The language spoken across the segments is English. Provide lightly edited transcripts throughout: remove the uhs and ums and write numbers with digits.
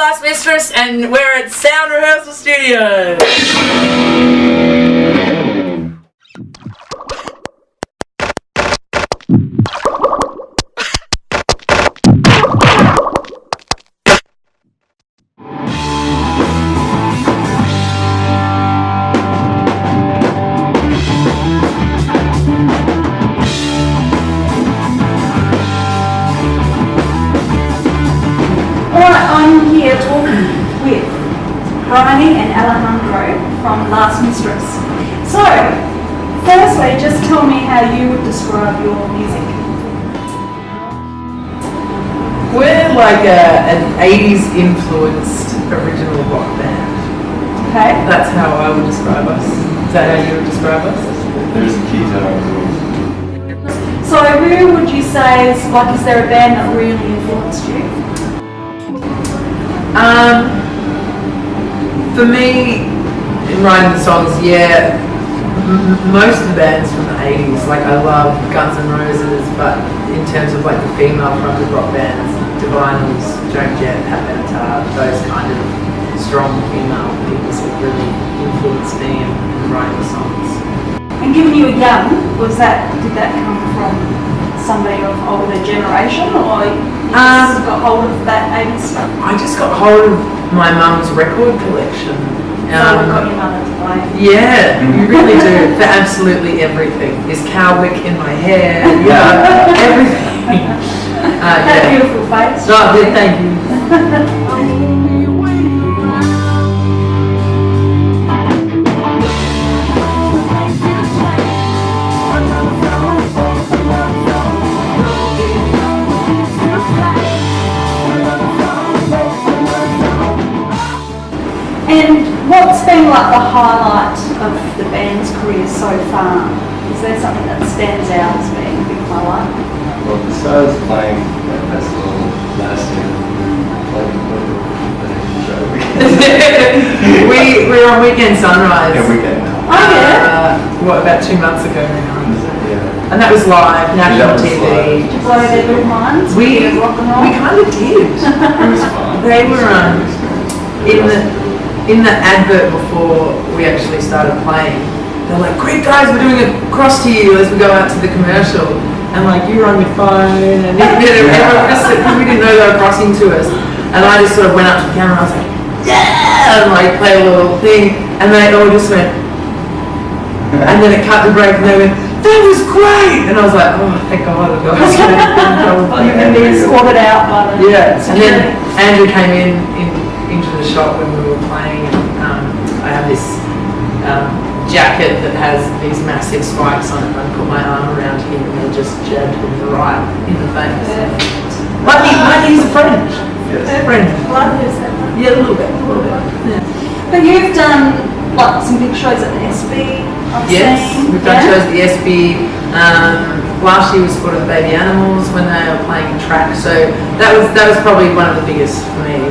last Mistress, and we're at Sound Rehearsal Studios. I'm here talking with Bryony and Alejandro from Last Mistress. So, firstly, just tell me how you would describe your music. We're like an 80s influenced original rock band. Okay. That's how I would describe us. Is that how you would describe us? There's a guitar as well. So, who would you say is there a band that really influenced you? For me, in writing the songs, most of the bands from the 80s, like I love Guns N' Roses, but in terms of like the female fronted rock bands, Divinals, Joan Jett, Pat Benatar, those kind of strong female people have really influenced me in writing the songs. And given you were young, did that come from somebody of older generation, or you just got hold of that 80s stuff? I just got hold of my mum's record collection. So I've got your mother to blame. Yeah, you really do. For absolutely everything. There's cowlick in my hair, everything. That beautiful face. Oh, yeah, thank you. And what's been like the highlight of the band's career so far? Is there something that stands out as being a big highlight? Well, besides playing at festival last year, like we were on Weekend Sunrise. Yeah, Weekend. Oh yeah. About 2 months ago now? Yeah. And that was live, national was TV. live. Did you blow their little minds? We rock and roll? kind of did. It was fun. They were in the advert before we actually started playing. They're like, "Great guys, we're doing a cross to you as we go out to the commercial." And like, you were on your phone, and everyone just because we didn't know they were crossing to us. And I just sort of went up to the camera. I was like, "Yeah!" and like play a little thing, and they all just went. And then it cut the break, and they went, "That was great!" And I was like, "Oh, thank God!" I was going You're going to be squatted out by the And then Andrew came into the shop when we were playing. I have this jacket that has these massive spikes on it. I put my arm around him and they just jabbed him right in the face. Like he's a friend. Yes. A friend. Blood is that? Yeah, a little bit. Yeah. But you've done like some big shows at the SB. Yes, we've done shows at the SB. Last year we supported the Baby Animals when they were playing track, so that was probably one of the biggest for me.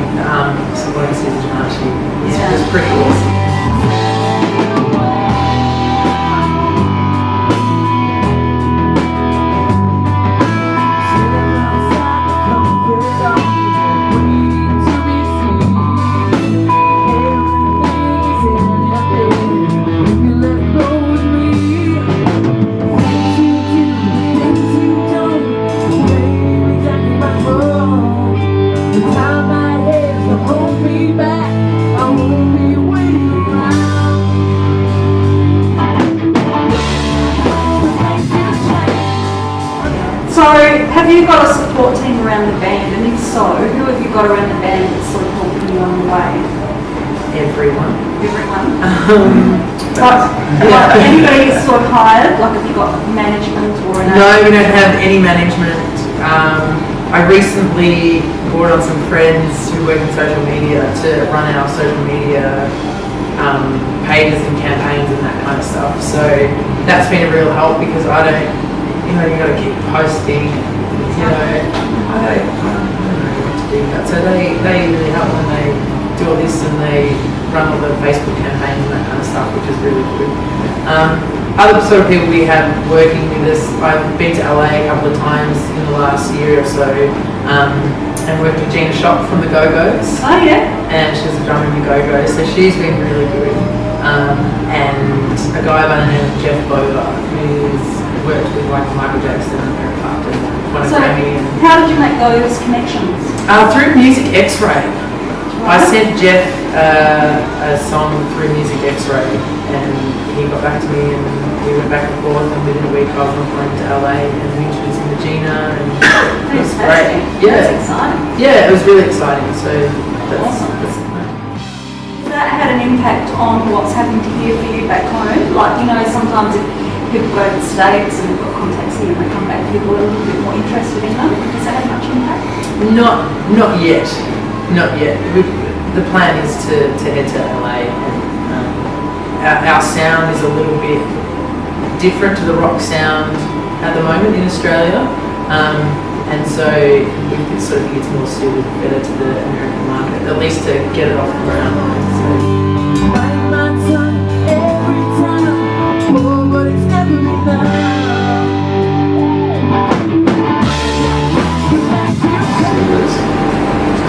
Supporting Susan Archie was pretty awesome. So, have you got a support team around the band? And if so, who have you got around the band that's sort of helping you on the way? Everyone. Like anybody is sort of hired? Like, have you got management or an No, we don't have any management. I recently brought on some friends who work in social media to run our social media pages and campaigns and that kind of stuff. So that's been a real help because I don't, you got to keep posting. I don't know what to do with that. So they really help when they do all this and they run all the Facebook campaigns and that kind of stuff, which is really good. Other sort of people we have working with us, I've been to LA a couple of times in the last year or so, and worked with Gina Shop from the Go-Go's. Oh yeah. And she was a drummer in the Go-Go's, so she's been really good. And a guy by the name of Jeff Bover, who's worked with like Michael Jackson and Eric Clapton, won a So Grammy. And, how did you make those connections? through Music X-Ray. I Right. sent Jeff a song through Music X-Ray, and he got back to me, and we went back and forth, and within a week I was on plane to LA, and we introduced him to Gina, and it was great. Fantastic. Yeah, That's exciting. yeah, it was really exciting. So that's, Awesome. that's Has that had an impact on what's happened here for you back home? Like, you know, sometimes if people go to the States and they've got contacts here and they come back, people are a little bit more interested in them. Has that had much impact? not yet. Not yet. The plan is to head to LA, and our sound is a little bit different to the rock sound at the moment in Australia, and so we sort of think it's more suited better to the American market, at least to get it off the ground.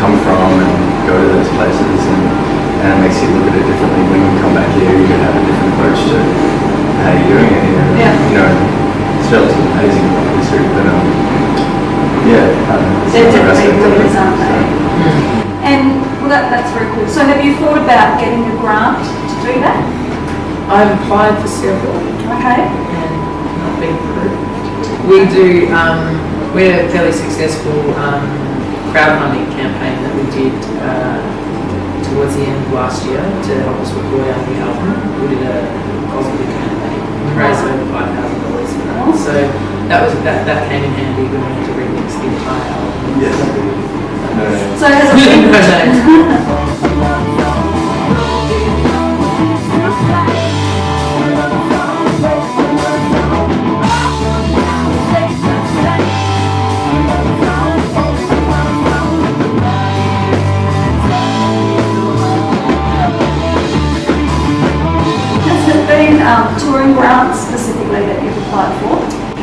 Come from and go to those places, and it makes you look at it differently. When you come back here, you can have a different approach to how you're doing it here. Yeah. You know, Australia's amazing history, but yeah, They're it's definitely interesting. really, aren't they? And well, that's very cool. So have you thought about getting a grant to do that? I've applied for several Okay. and not been approved. We do, we're a fairly successful crowdfunding campaign that we did towards the end of last year to help us record our new album. We did a positive campaign. We raised over $5,000 for that. So that came in handy when we had to remix the entire album. Yes. So has it been? Touring grants specifically that you've applied for?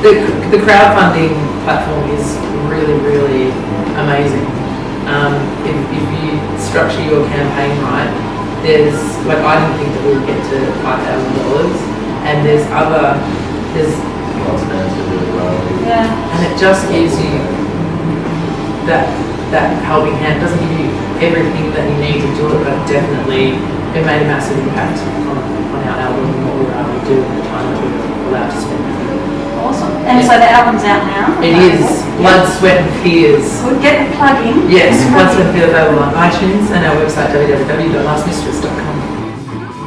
The crowdfunding platform is really, really amazing. If you structure your campaign right, there's, like, I didn't think that we would get to $5,000, and there's Lots of bands do really well. Yeah. and it just gives you that helping hand. It doesn't give you everything that you need to do it, but definitely it made a massive impact on our album and what we were able to do in the time that we were allowed to spend. Awesome. And Yeah. so the album's out now? It is Blood, Sweat and Tears. We'll get the plug in. Yes, Blood, Sweat and Tears available on iTunes and our website www.lastmistress.com.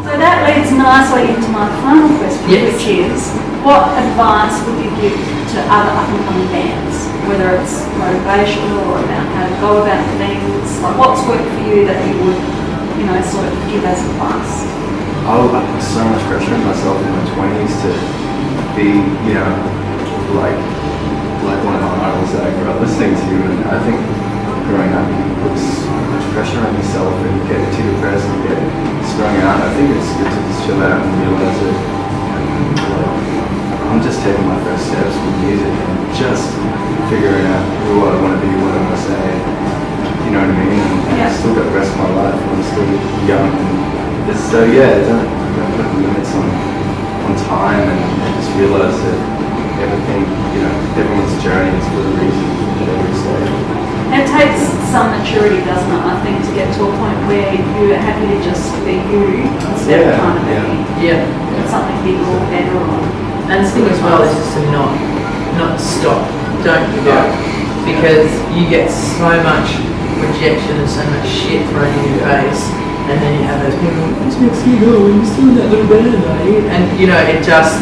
So that leads nicely into my final question, Yes. which is, what advice would you give to other up-and-coming bands? Whether it's motivational or about how to go about things, like what's worked for you that you would, you know, sort of give as advice? I put so much pressure on myself in my 20s to be, you know, like one of my idols that I grew up listening to, and I think growing up you put so much pressure on yourself and you get too depressed and get strung out. I think it's good to just chill out and realize that, like, I'm just taking my first steps with music and just figuring out who I want to be, what I want to say, you know what I mean? And Yeah. I've still got the rest of my life, I'm still young, and it's, so yeah, don't put limits on time, and just realize that everything, you know, everyone's journey is for a reason at every stage. It takes some maturity, doesn't it, I think, to get to a point where you're happy to just be you instead of trying to be Yeah. something bigger or better or... And the thing as well is just to not stop. Don't give up, because you get so much rejection and so much shit thrown in your face, and then you have those people, what's next year? Oh, you're still in that little band, are you? And you know, it just,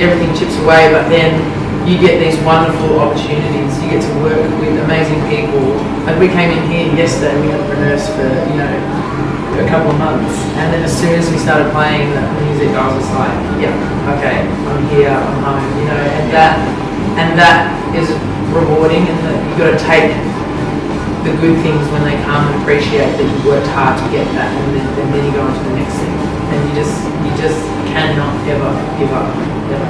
everything chips away, but then you get these wonderful opportunities. You get to work with amazing people. Like, we came in here yesterday, we hadn't rehearsed for, you know, a couple of months, and then as soon as we started playing the music, I was just like, yeah, okay, I'm here, I'm home, you know, and that is rewarding, and that you've got to take the good things when they come and appreciate that you worked hard to get that, and then you go on to the next thing, and you just cannot ever give up, ever.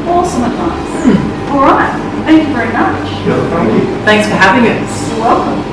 Awesome advice. All right. Thank you very much. Thank you. Thanks for having us. You're welcome.